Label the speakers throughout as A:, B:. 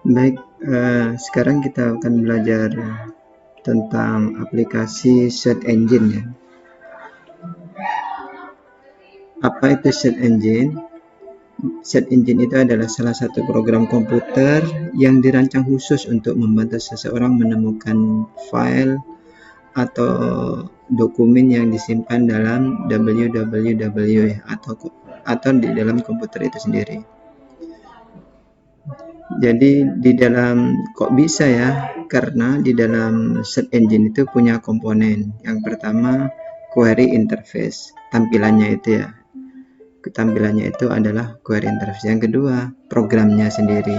A: Baik, sekarang kita akan belajar tentang aplikasi search engine ya. Apa itu search engine? Search engine itu adalah salah satu program komputer yang dirancang khusus untuk membantu seseorang menemukan file atau dokumen yang disimpan dalam www ya, atau di dalam komputer itu sendiri. Jadi di dalam kok bisa ya? Karena di dalam search engine itu punya komponen. Yang pertama query interface, tampilannya itu ya. Tampilannya itu adalah query interface. Yang kedua programnya sendiri.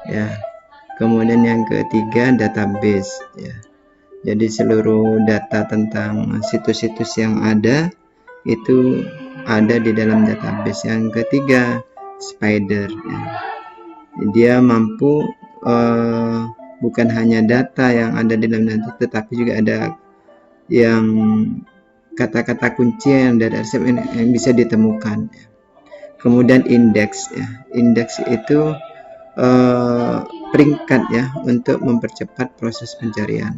A: Ya. Kemudian yang ketiga database ya. Jadi seluruh data tentang situs-situs yang ada itu ada di dalam database. Yang ketiga spider ya. Dia mampu bukan hanya data yang ada di dalam data, tetapi juga ada yang kata-kata kunci yang dari arsip yang bisa ditemukan. Kemudian indeks ya, indeks itu peringkat ya untuk mempercepat proses pencarian.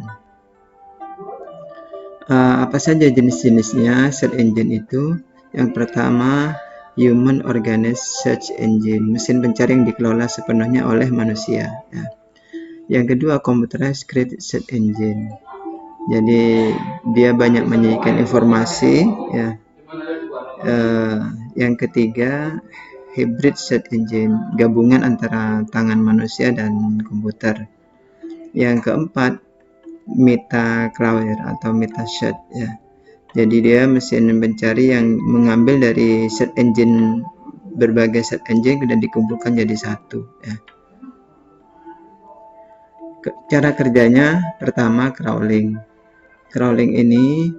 A: Apa saja jenis-jenisnya search engine itu? Yang pertama human organized search engine, mesin pencari yang dikelola sepenuhnya oleh manusia ya. Yang kedua computerized created search engine, jadi dia banyak menyajikan informasi ya. Yang ketiga hybrid search engine, gabungan antara tangan manusia dan komputer. Yang keempat meta crawler atau meta search ya, jadi dia mesin pencari yang mengambil dari search engine, berbagai search engine dan dikumpulkan jadi satu ya. Cara kerjanya pertama crawling. Crawling ini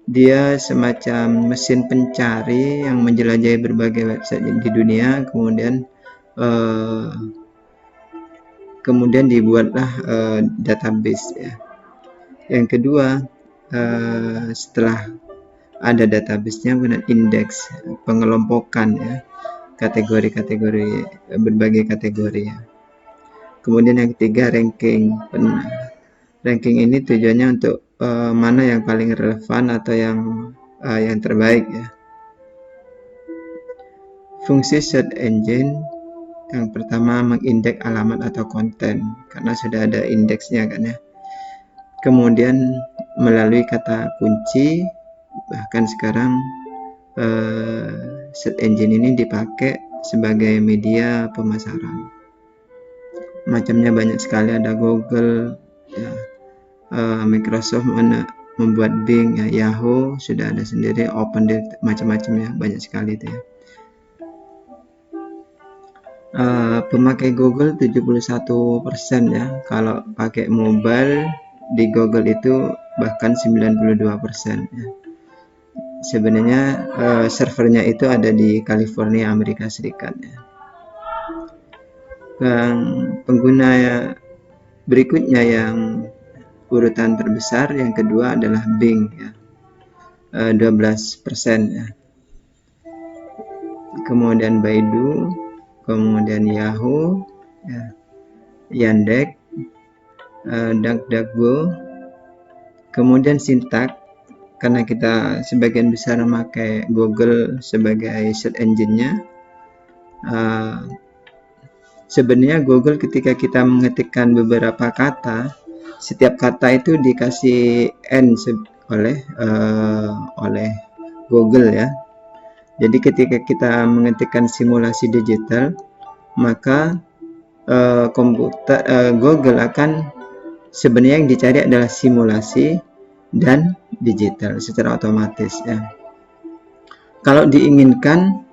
A: dia semacam mesin pencari yang menjelajahi berbagai website di dunia, kemudian dibuatlah database ya. Yang kedua setelah ada database-nya, kemudian indeks, pengelompokan ya, kategori-kategori, berbagai kategori ya. Kemudian yang ketiga ranking. Ranking ini tujuannya untuk mana yang paling relevan atau yang terbaik ya. Fungsi search engine yang pertama mengindeks alamat atau konten karena sudah ada indeksnya kan ya. Kemudian melalui kata kunci, bahkan sekarang search engine ini dipakai sebagai media pemasaran. Macamnya banyak sekali, ada Google ya, Microsoft membuat Bing ya, Yahoo sudah ada sendiri, OpenDict, macam-macam ya, banyak sekali itu ya. Pemakai Google 71% ya, kalau pakai mobile di Google itu bahkan 92% ya. Sebenarnya servernya itu ada di California, Amerika Serikat ya. Pengguna berikutnya yang urutan terbesar yang kedua adalah Bing ya, 12% ya. Kemudian Baidu, kemudian Yahoo ya, Yandex, DuckDuckGo, kemudian Syntax, karena kita sebagian besar memakai Google sebagai search engine-nya. Sebenarnya Google ketika kita mengetikkan beberapa kata, setiap kata itu dikasih N oleh Google ya. Jadi ketika kita mengetikkan simulasi digital, maka Google akan, sebenarnya yang dicari adalah simulasi dan digital secara otomatis ya. Kalau diinginkan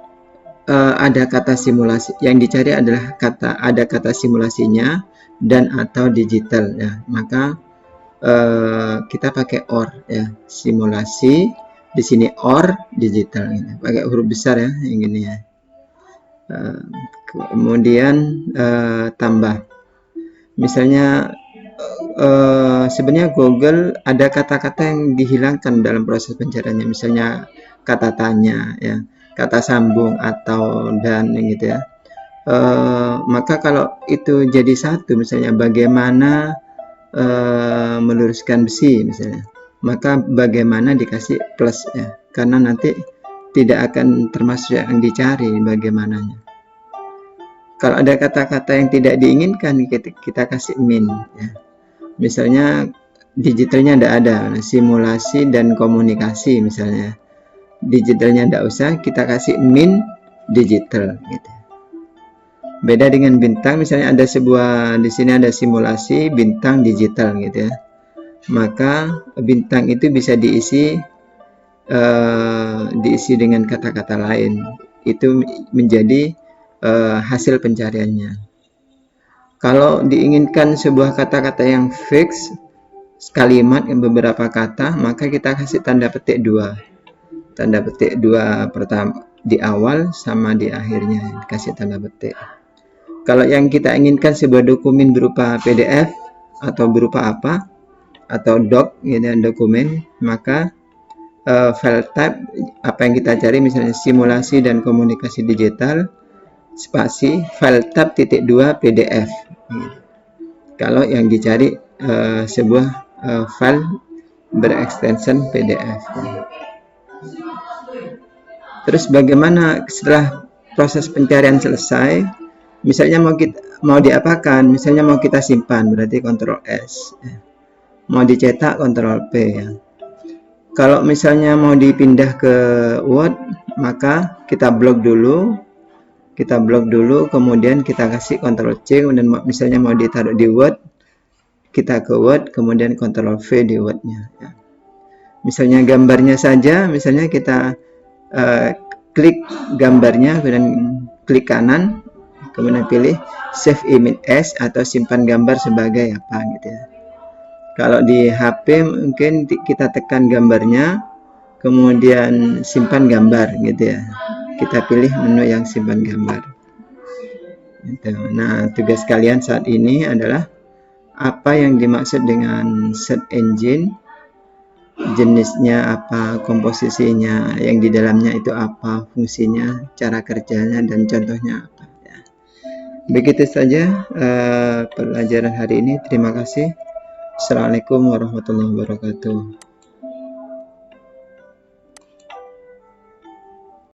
A: ada kata simulasi, yang dicari adalah ada kata simulasinya dan atau digital ya, maka kita pakai OR ya, simulasi di sini OR digital gitu. Pakai huruf besar ya yang gini ya. Kemudian tambah, misalnya sebenarnya Google ada kata-kata yang dihilangkan dalam proses pencariannya, misalnya kata tanya ya, kata sambung atau dan gitu ya. Maka kalau itu jadi satu, misalnya bagaimana meluruskan besi misalnya, maka bagaimana dikasih plus ya, karena nanti tidak akan termasuk yang dicari bagaimananya. Kalau ada kata-kata yang tidak diinginkan, kita kasih min ya. Misalnya digitalnya tidak ada, simulasi dan komunikasi misalnya, digitalnya tidak usah, kita kasih min digital gitu. Beda dengan bintang, misalnya ada sebuah, di sini ada simulasi bintang digital gitu ya, maka bintang itu bisa diisi dengan kata-kata lain, itu menjadi hasil pencariannya. Kalau diinginkan sebuah kata-kata yang fix, kalimat yang beberapa kata, maka kita kasih tanda petik dua, pertama di awal sama di akhirnya, kasih tanda petik. Kalau yang kita inginkan sebuah dokumen berupa PDF atau berupa apa, atau doc gitu, dokumen, maka file type apa yang kita cari, misalnya simulasi dan komunikasi digital spasi file type .2 PDF. Kalau yang dicari sebuah file berekstensi PDF. Terus bagaimana setelah proses pencarian selesai, misalnya mau diapakan, misalnya mau kita simpan, berarti Ctrl S, mau dicetak Ctrl P ya. Kalau misalnya mau dipindah ke Word, maka kita blok dulu, kemudian kita kasih Ctrl C, kemudian misalnya mau ditaruh di Word, kita ke Word, kemudian Ctrl V di Word-nya ya. Misalnya gambarnya saja, misalnya kita klik gambarnya, kemudian klik kanan, kemudian pilih save image as atau simpan gambar sebagai apa gitu ya. Kalau di HP mungkin kita tekan gambarnya, kemudian simpan gambar gitu ya. Kita pilih menu yang simpan gambar. Gitu. Nah, tugas kalian saat ini adalah apa yang dimaksud dengan search engine, jenisnya apa, komposisinya, yang di dalamnya itu apa, fungsinya, cara kerjanya, dan contohnya apa. Ya. Begitu saja pelajaran hari ini. Terima kasih. Assalamualaikum warahmatullahi wabarakatuh.